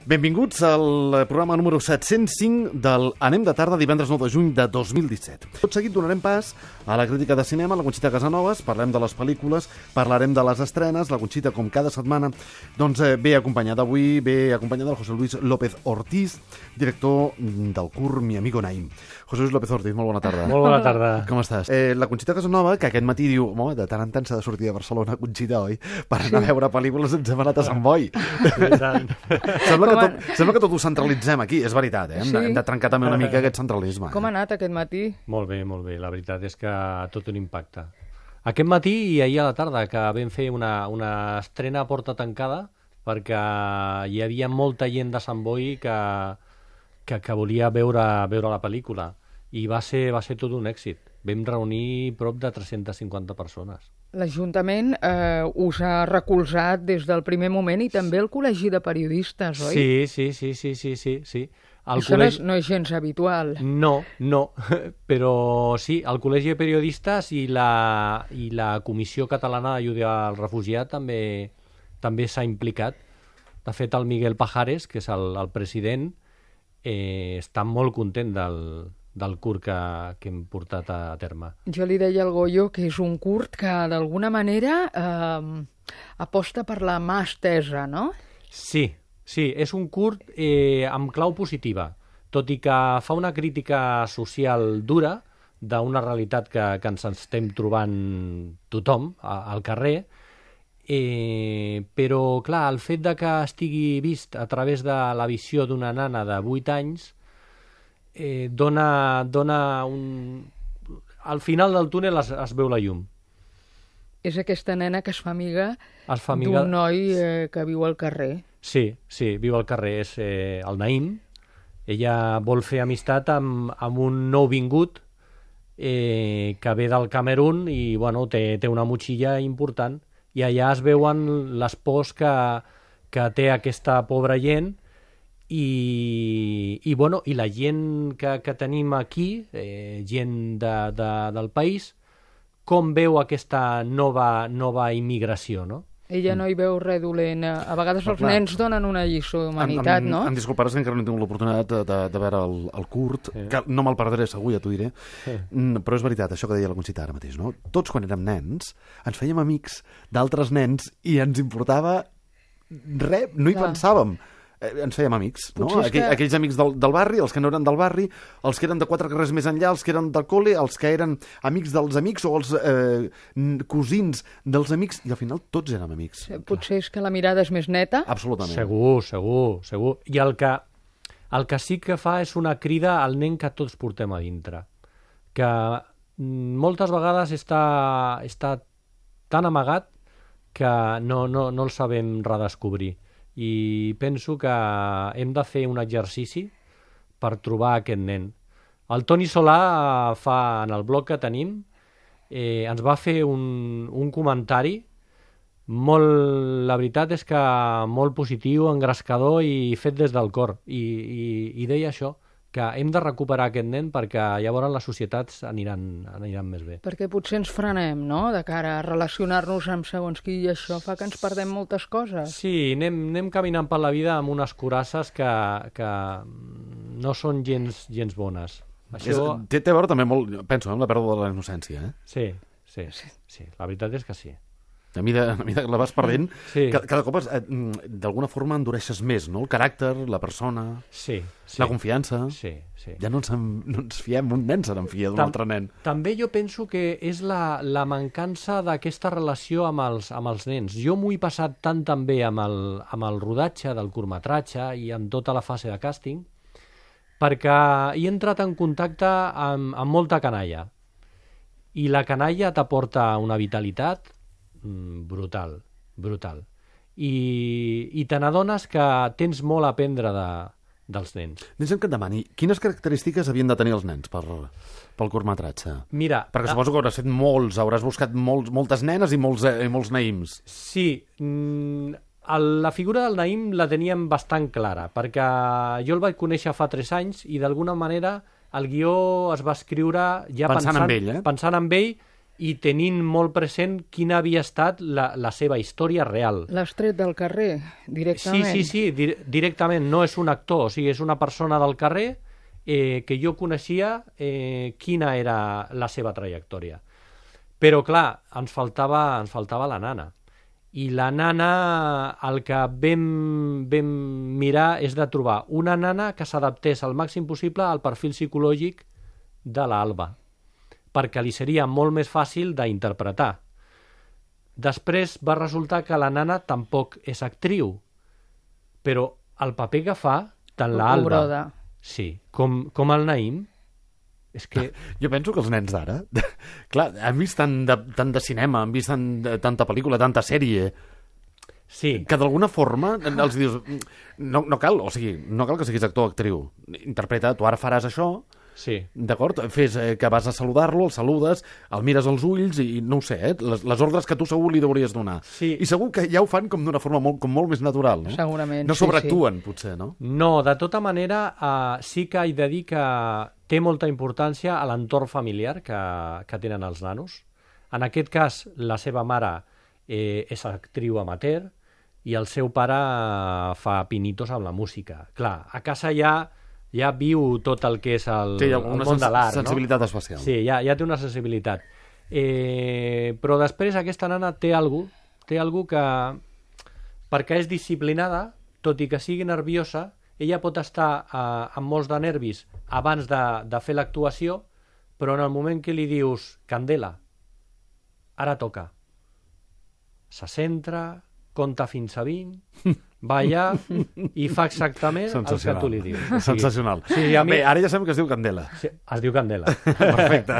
Benvinguts al programa número 705 del Anem de tarda, divendres 9 de juny de 2017. Tot seguit donarem pas a la crítica de cinema, la Conxita Casanovas, parlem de les pel·lícules, parlarem de les estrenes, la Conxita, com cada setmana, doncs ve acompanyada avui, ve acompanyada del José Luis López Ortiz, director del curt Mi Amigo Naim. José Luis López Ortiz, molt bona tarda. Molt bona tarda. Com estàs? La Conxita Casanova, que aquest matí diu, home, de tant en tant s'ha de sortir de Barcelona, Conxita, oi? Per anar a veure pel·lícules ens hem anat a Sant Boi. Sembla que tot ho centralitzem aquí, és veritat, eh? Hem de trencar també una mica aquest centralisme. Com ha anat aquest matí? Molt bé, molt bé. La veritat és que tot un impacte. Aquest matí i ahir a la tarda, que vam fer una estrena a porta tancada, perquè hi havia molta gent de Sant Boi que volia veure la pel·lícula. I va ser tot un èxit. Vam reunir prop de 350 persones. L'Ajuntament us ha recolzat des del primer moment i també el Col·legi de Periodistes, oi? Sí. Això no és gens habitual. No, però sí, el Col·legi de Periodistes i la Comissió Catalana d'Ajuda al Refugiat també s'ha implicat. De fet, el Miguel Pajares, que és el president, està molt content del curt que hem portat a terme. Jo li deia al Goyo que és un curt que d'alguna manera aposta per la mà estesa, no? Sí, és un curt amb clau positiva, tot i que fa una crítica social dura d'una realitat que ens estem trobant tothom al carrer, però clar, el fet de que estigui vist a través de la visió d'una nana de 8 anys dona un... Al final del túnel es veu la llum. És aquesta nena que es fa amiga d'un noi que viu al carrer. Sí, viu al carrer, és el Naim. Ella vol fer amistat amb un nou vingut que ve del Camerun i bueno, té una motxilla important i allà es veuen les pors que té aquesta pobra gent i la gent que tenim aquí, gent del país, com veu aquesta nova immigració, no? Ella no hi veu res dolent. A vegades els nens donen una lliçó d'humanitat, no? Em disculparàs que encara no he tingut l'oportunitat de veure el curt, que no me'l perdré segur, ja t'ho diré, però és veritat, això que deia la Conxita ara mateix, no? Tots quan érem nens ens fèiem amics d'altres nens i ens importava res, no hi pensàvem. Ens fèiem amics, no? Aquells amics del barri, els que no eren del barri, els que eren de 4 carrers més enllà, els que eren del col·le, els que eren amics dels amics o els cosins dels amics, i al final tots érem amics. Potser és que la mirada és més neta? Absolutament. Segur. I el que sí que fa és una crida al nen que tots portem a dintre, que moltes vegades està tan amagat que no el sabem redescobrir. I penso que hem de fer un exercici per trobar aquest nen. El Toni Solà en el blog que tenim ens va fer un comentari la veritat és que molt positiu, engrescador i fet des del cor i deia això, que hem de recuperar aquest nen perquè llavors les societats aniran més bé. Perquè potser ens frenem, no?, de cara a relacionar-nos amb segons qui, i això fa que ens perdem moltes coses. Sí, anem caminant per la vida amb unes curasses que no són gens bones. Això... Té a veure també molt, penso, amb la pèrdua de la innocència, eh? Sí, la veritat és que sí. A mesura que la vas perdent, cada cop d'alguna forma endureixes més, no? El caràcter, la persona, la confiança. Sí. Ja no ens fiem, un nen se n'enfia d'un altre nen. També jo penso que és la mancança d'aquesta relació amb els nens. Jo m'ho he passat tant també amb el rodatge del curtmetratge i amb tota la fase de càsting, perquè he entrat en contacte amb molta canalla. I la canalla t'aporta una vitalitat brutal. I te n'adones que tens molt a aprendre dels nens. Deixa'm que et demani, quines característiques havien de tenir els nens pel curtmetratge? Mira... Perquè suposo que hauràs fet hauràs buscat moltes nenes i molts Naims. Sí, la figura del Naim la teníem bastant clara, perquè jo el vaig conèixer fa 3 anys i d'alguna manera el guió es va escriure ja pensant en ell, i tenint molt present quina havia estat la seva història real. L'has tret del carrer, directament? Sí, directament. No és un actor, o sigui, és una persona del carrer que jo coneixia quina era la seva trajectòria. Però, clar, ens faltava la nana. I la nana, el que vam mirar és de trobar una nana que s'adaptés al màxim possible al perfil psicològic de l'Alba, perquè li seria molt més fàcil d'interpretar. Després va resultar que la nana tampoc és actriu, però el paper que fa, tant l'Alba sí, com el Naïm, és que... Jo penso que els nens d'ara, clar, han vist tant de cinema, han vist tanta pel·lícula, tanta sèrie, sí, que d'alguna forma els dius, no cal que siguis actor o actriu, interpreta, tu ara faràs això, sí, d'acord? Fes que vas a saludar-lo, el saludes, el mires als ulls i no ho sé, les ordres que tu segur li hauries donar. Sí. I segur que ja ho fan com d'una forma molt més natural, no? Segurament, no sobreactuen, potser, no? No, de tota manera, sí que he de dir que té molta importància a l'entorn familiar que tenen els nanos. En aquest cas, la seva mare és actriu amateur i el seu pare fa pinitos amb la música. Clar, a casa ja viu tot el que és el món de l'art. Sensibilitat especial. Sí, ja té una sensibilitat. Però després aquesta nana té algú que, perquè és disciplinada, tot i que sigui nerviosa, ella pot estar amb molts de nervis abans de fer l'actuació, però en el moment que li dius Candela, ara toca, se centra, compta fins a 20, va allà i fa exactament el que tu li dius. O sigui, sensacional. Sí, Bé, ara ja sabem que es diu Candela. Sí, es diu Candela. Perfecte.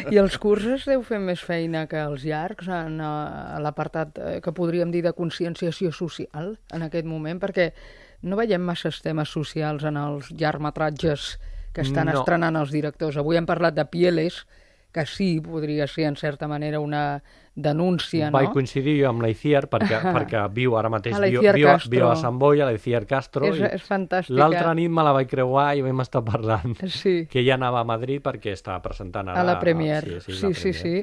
I els cursos deu fer més feina que els llargs en l'apartat que podríem dir de conscienciació social en aquest moment, perquè no veiem massa temes socials en els llargmetratges que estan estrenant els directors. Avui hem parlat de Pieles, que sí, podria ser en certa manera una denúncia, no? Vaig coincidir jo amb l'Aiciar, perquè viu ara mateix, viu a Sant Boi, a l'Aiciar Castro. És fantàstica. L'altra nit me la vaig creuar i vam estar parlant sí. que ella anava a Madrid perquè estava presentant ara... A la Premier. Sí.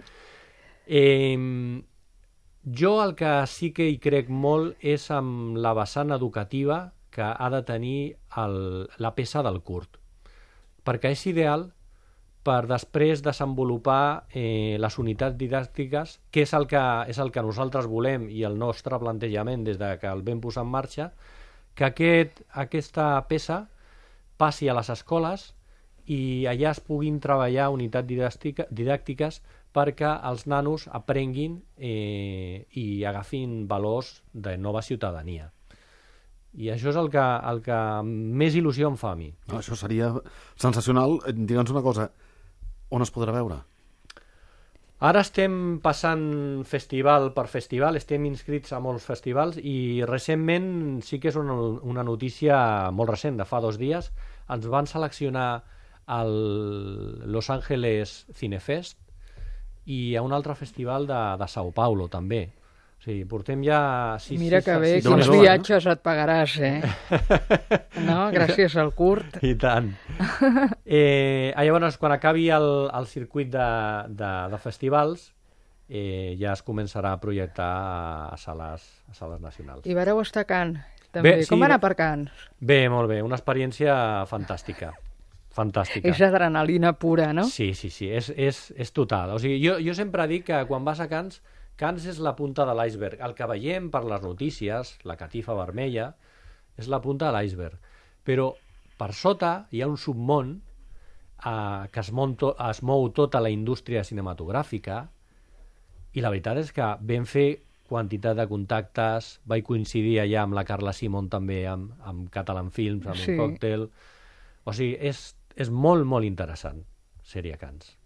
Jo el que sí que hi crec molt és amb la vessant educativa que ha de tenir la peça del curt, perquè és ideal per després desenvolupar les unitats didàctiques, que és el que nosaltres volem i el nostre plantejament des de que el vam posar en marxa, que aquesta peça passi a les escoles i allà es puguin treballar unitats didàctiques perquè els nanos aprenguin i agafin valors de nova ciutadania. I això és el que més il·lusió em fa a mi. No, això seria sensacional. Digue'ns una cosa, on es podrà veure? Ara estem passant festival per festival, estem inscrits a molts festivals i recentment, sí que és una notícia molt recent, de fa 2 dies, ens van seleccionar al Los Angeles Cinefest i a un altre festival de Sao Paulo també. O sigui, portem ja... Mira que bé, quins viatges et pagaràs, No? Gràcies al curt. I tant. Llavors, quan acabi el circuit de festivals, ja es començarà a projectar a sales nacionals. I vareu estar a Cannes, també. Bé, com va anar per Cannes? Bé, molt bé. Una experiència fantàstica. Fantàstica. És adrenalina pura, no? Sí. És total. O sigui, jo sempre dic que quan vas a Cannes és la punta de l'iceberg. El que veiem per les notícies, la catifa vermella, és la punta de l'iceberg. Però per sota hi ha un submón que es mou tota la indústria cinematogràfica i la veritat és que vam fer quantitat de contactes, vaig coincidir allà amb la Carla Simón també, amb Catalan Films, amb un còctel. O sigui, és molt, molt interessant, Sèrie Cannes.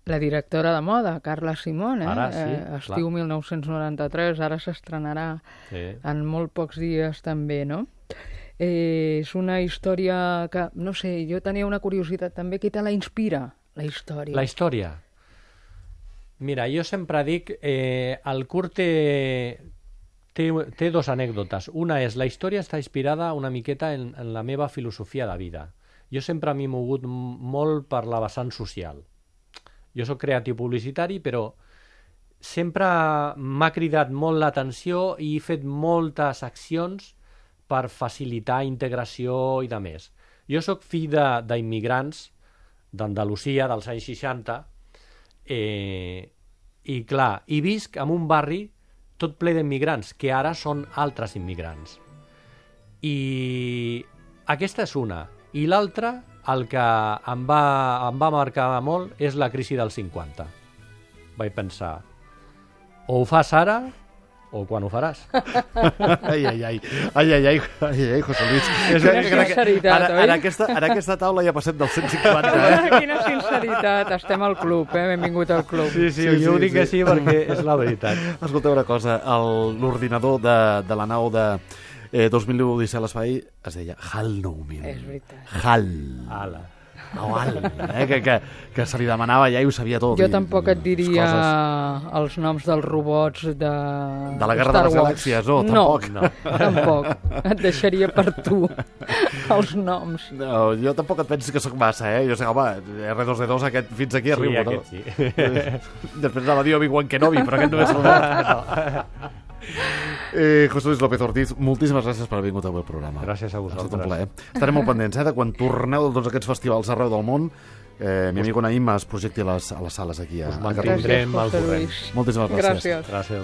La directora de moda, Carla Simón, Ara sí, estiu 1993, ara s'estrenarà en molt pocs dies també, no? És una història que, no sé, jo tenia una curiositat també, qui te la inspira, la història? La història? Mira, jo sempre dic, el curt té 2 anècdotes. Una és, la història està inspirada una miqueta en la meva filosofia de vida. Jo sempre m'he mogut molt per la vessant social. Jo sóc creatiu publicitari, però sempre m'ha cridat molt l'atenció i he fet moltes accions per facilitar integració i de més. Jo sóc fill d'immigrants d'Andalusia dels anys 60 i clar, hi visc en un barri tot ple d'immigrants, que ara són altres immigrants. I aquesta és una. I l'altra, el que em va marcar molt, és la crisi del 50. Vaig pensar, o ho fas ara o quan ho faràs. Ai, José Luis. Quina sinceritat, oi? En aquesta taula ja passem del 150, Quina sinceritat. Estem al club, benvingut al club. Sí, jo ho dic que sí perquè és la veritat. Escolteu una cosa, l'ordinador de la nau de 2001 Odissea a l'espai es deia HAL 9000. És veritat. HAL. Ala. Que se li demanava ja i ho sabia tot. Jo tampoc et diria els noms dels robots de la Guerra de les Galàxies, tampoc. No, tampoc. Et deixaria per tu els noms. No, jo tampoc et pensis que sóc massa, Jo sé, home, R2D2 aquest fins aquí arribo. Sí, aquest sí. Després anava a dir Obi-Wan Kenobi, però aquest no és el nom. José Luis López Ortiz, moltíssimes gràcies per haver vingut avui al programa. Gràcies a vosaltres. Ha estat un plaer. Estarem molt pendents de quan torneu de tots aquests festivals arreu del món. Mi amigo Naïm es projecti a les sales aquí a Us mantindrem al corrent. Moltíssimes gràcies. Gràcies.